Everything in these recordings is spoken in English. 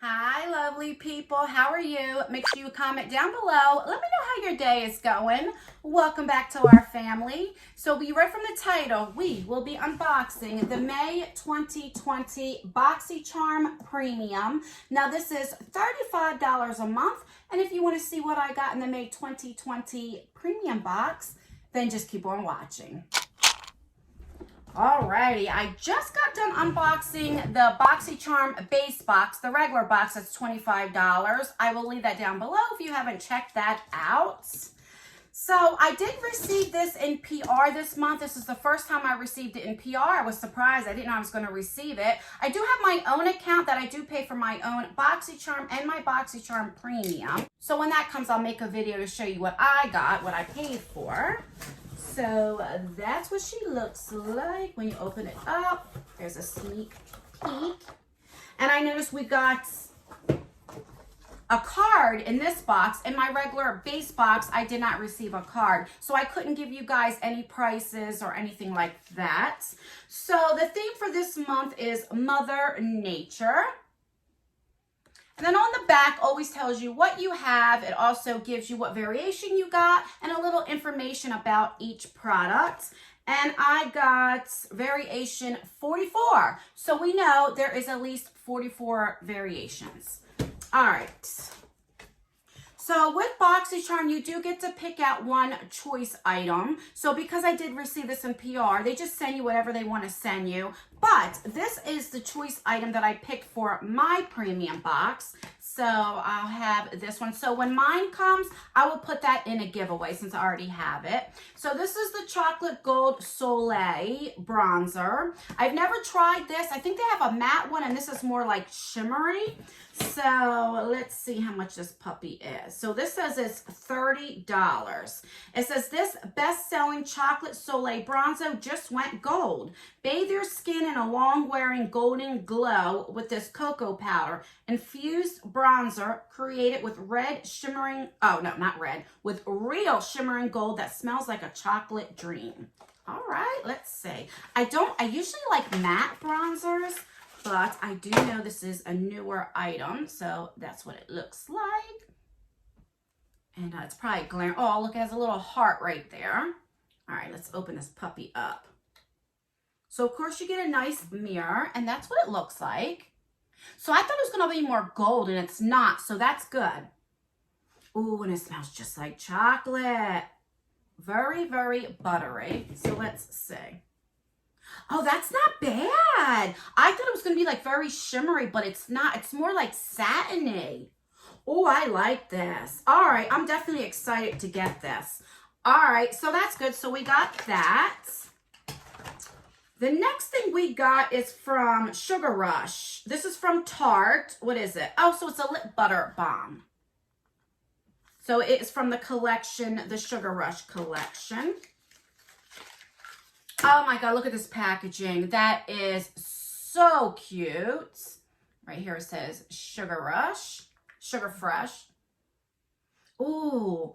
Hi, lovely people. How are you? Make sure you comment down below. Let me know how your day is going. Welcome back to our family. So you read from the title, we will be unboxing the May 2020 BOXYCHARM Premium. Now this is $35 a month. And if you want to see what I got in the May 2020 Premium box, then just keep on watching. Alrighty, I just got done unboxing the BOXYCHARM base box, the regular box that's $25. I will leave that down below if you haven't checked that out. So I did receive this in PR this month. This is the first time I received it in PR. I was surprised. I didn't know I was going to receive it. I do have my own account that I do pay for my own BOXYCHARM and my BOXYCHARM Premium. So when that comes, I'll make a video to show you what I got, what I paid for. So that's what she looks like when you open it up. There's a sneak peek. And I noticed we got a card in this box. In my regular base box, I did not receive a card. So I couldn't give you guys any prices or anything like that. So the theme for this month is Mother Nature. And then on the back always tells you what you have. It also gives you what variation you got and a little information about each product. And I got variation 44. So we know there is at least 44 variations. All right. So with BOXYCHARM, you do get to pick out one choice item. So because I did receive this in PR, they just send you whatever they want to send you. But this is the choice item that I picked for my premium box. So I'll have this one. So when mine comes, I will put that in a giveaway since I already have it. So this is the Chocolate Gold Soleil bronzer. I've never tried this. I think they have a matte one and this is more like shimmery. So let's see how much this puppy is. So this says it's $30. It says this best-selling Chocolate Soleil bronzer just went gold. Bathe your skin in a long-wearing golden glow with this cocoa powder. Infused bronzer created with with real shimmering gold that smells like a chocolate dream. All right, let's see. I usually like matte bronzers, but I do know this is a newer item, so that's what it looks like. And it's probably glaring. Oh, look, it has a little heart right there. All right, let's open this puppy up. So, of course, you get a nice mirror, and that's what it looks like. So, I thought it was going to be more gold, and it's not, so that's good. Ooh, and it smells just like chocolate. Very, very buttery. So, let's see. Oh, that's not bad. I thought it was going to be like very shimmery, but it's not. It's more like satiny. Oh, I like this. All right, I'm definitely excited to get this. All right, so that's good. So we got that. The next thing we got is from Sugar Rush. This is from Tarte. What is it? Oh, so it's a lip butter balm. So it's from the collection, the Sugar Rush collection. Oh my God, look at this packaging. That is so cute. Right here it says Sugar Rush, Sugar Fresh. Ooh,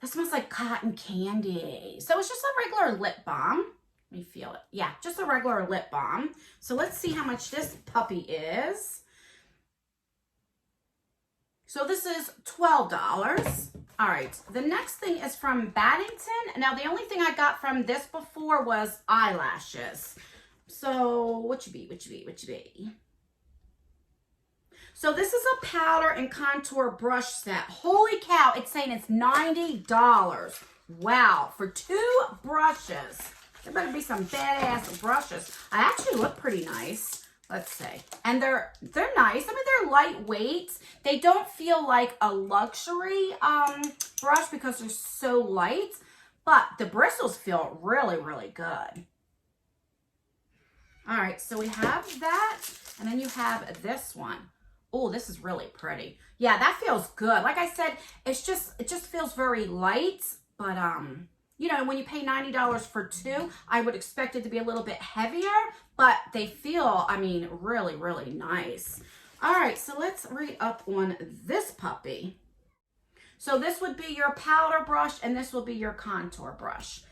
that smells like cotton candy. So it's just a regular lip balm. Let me feel it. Yeah, just a regular lip balm. So let's see how much this puppy is. So this is $12. All right, the next thing is from Baddington. Now, the only thing I got from this before was eyelashes. So, what you be? So, this is a powder and contour brush set. Holy cow, it's saying it's $90. Wow, for 2 brushes. There better be some badass brushes. I actually look pretty nice. Let's see. And they're nice. I mean, they're lightweight. They don't feel like a luxury brush because they're so light, but the bristles feel really, really good. All right, so we have that, and then you have this one. Oh, this is really pretty. Yeah, that feels good. Like I said, it just feels very light, but you know, when you pay $90 for 2, I would expect it to be a little bit heavier, but they feel, I mean, really, really nice. All right, so let's read up on this puppy. So this would be your powder brush, and this will be your contour brush.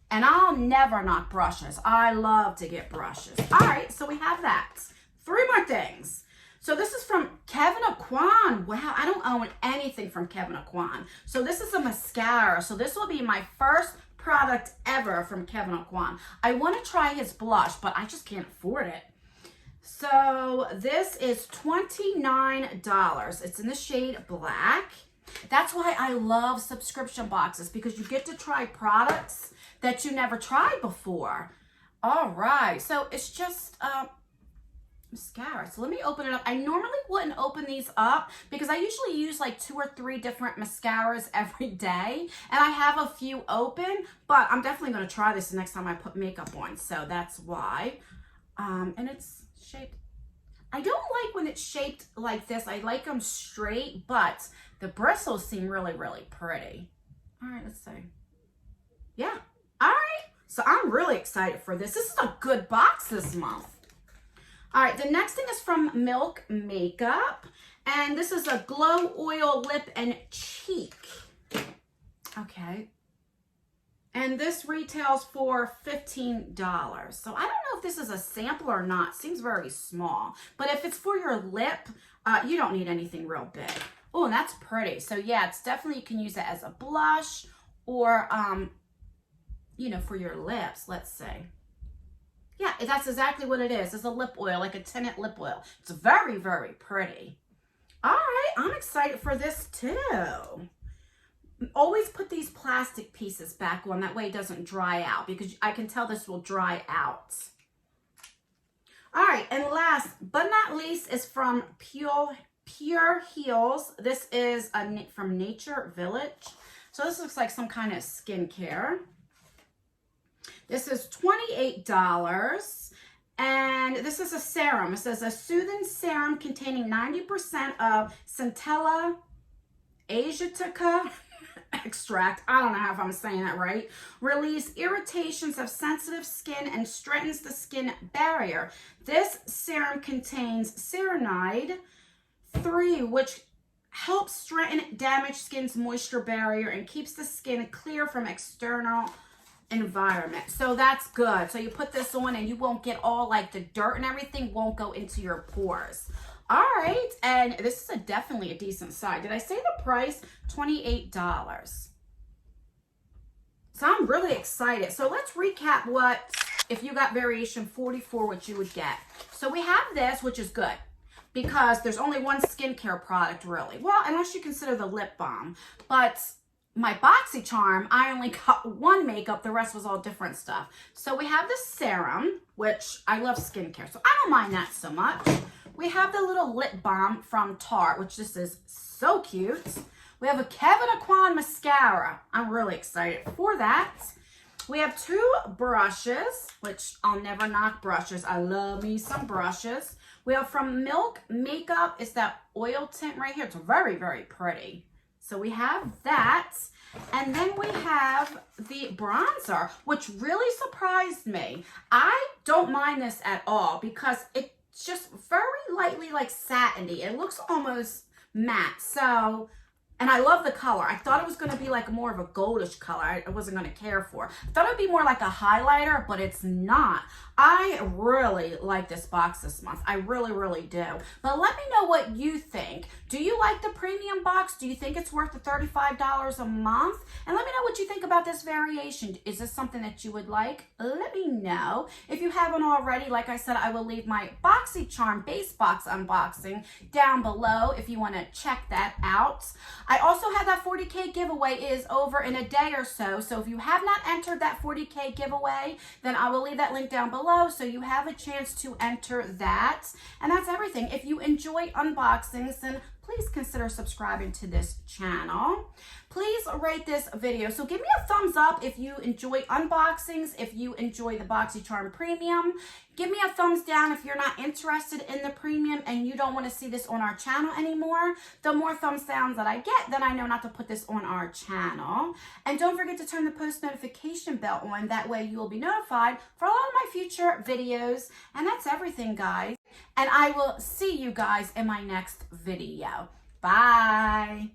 And I'll never knock brushes. I love to get brushes. All right, so we have that. 3 more things. So this is from Kevin of wow, I don't own anything from Kwan. So this is a mascara. So this will be my first product ever from Kwan. I want to try his blush, but I just can't afford it. So this is $29. It's in the shade black. That's why I love subscription boxes, because you get to try products that you never tried before. All right, so it's just mascara. So let me open it up. I normally wouldn't open these up because I usually use like 2 or 3 different mascaras every day, and I have a few open, but I'm definitely going to try this the next time I put makeup on, so that's why. And it's shaped, I don't like when it's shaped like this. I like them straight, but the bristles seem really, really pretty. All right, let's see. Yeah, all right. So I'm really excited for this. This is a good box this month. All right, the next thing is from Milk Makeup, and this is a Glow Oil Lip and Cheek. Okay. And this retails for $15. So I don't know if this is a sample or not. Seems very small. But if it's for your lip, you don't need anything real big. Oh, and that's pretty. So yeah, it's definitely, you can use it as a blush or, you know, for your lips, let's say. Yeah, that's exactly what it is. It's a lip oil, like a tinted lip oil. It's very, very pretty. All right, I'm excited for this too. Always put these plastic pieces back on, that way it doesn't dry out, because I can tell this will dry out. All right, and last but not least is from Pure Heals. This is from Nature Village. So this looks like some kind of skincare. This is $28, and this is a serum. It says a soothing serum containing 90% of Centella asiatica extract. I don't know if I'm saying that right. Relieves irritations of sensitive skin and strengthens the skin barrier. This serum contains ceramide 3, which helps strengthen damaged skin's moisture barrier and keeps the skin clear from external environment. So that's good. So you put this on and you won't get all like the dirt and everything won't go into your pores. All right, and this is definitely a decent size. Did I say the price? $28. So I'm really excited. So let's recap what, if you got variation 44, what you would get. So we have this, which is good, because there's only one skincare product really. Well, unless you consider the lip balm. But my BOXYCHARM, I only got one makeup. The rest was all different stuff. So we have the serum, which I love skincare, so I don't mind that so much. We have the little lip balm from Tarte, which this is so cute. We have a Kwan mascara. I'm really excited for that. We have 2 brushes, which I'll never knock brushes. I love me some brushes. We have from Milk Makeup. It's that oil tint right here. It's very, very pretty. So we have that. And then we have the bronzer, which really surprised me. I don't mind this at all because it's just very lightly like satiny. It looks almost matte. So, and I love the color. I thought it was going to be like more of a goldish color. I wasn't going to care for. I thought it would be more like a highlighter, but it's not. I really like this box this month. I really, really do. But let me know what you think. Do you like the premium box? Do you think it's worth the $35 a month? And let me know what you think about this variation. Is this something that you would like? Let me know. If you haven't already, like I said, I will leave my BOXYCHARM base box unboxing down below if you want to check that out. I also have that 40K giveaway. It is over in a day or so. So if you have not entered that 40K giveaway, then I will leave that link down below so you have a chance to enter that. And that's everything. If you enjoy unboxings, then please consider subscribing to this channel. Please rate this video. So give me a thumbs up if you enjoy unboxings, if you enjoy the BOXYCHARM Premium. Give me a thumbs down if you're not interested in the premium and you don't want to see this on our channel anymore. The more thumbs downs that I get, then I know not to put this on our channel. And don't forget to turn the post notification bell on. That way you will be notified for all of my future videos. And that's everything, guys. And I will see you guys in my next video. Bye.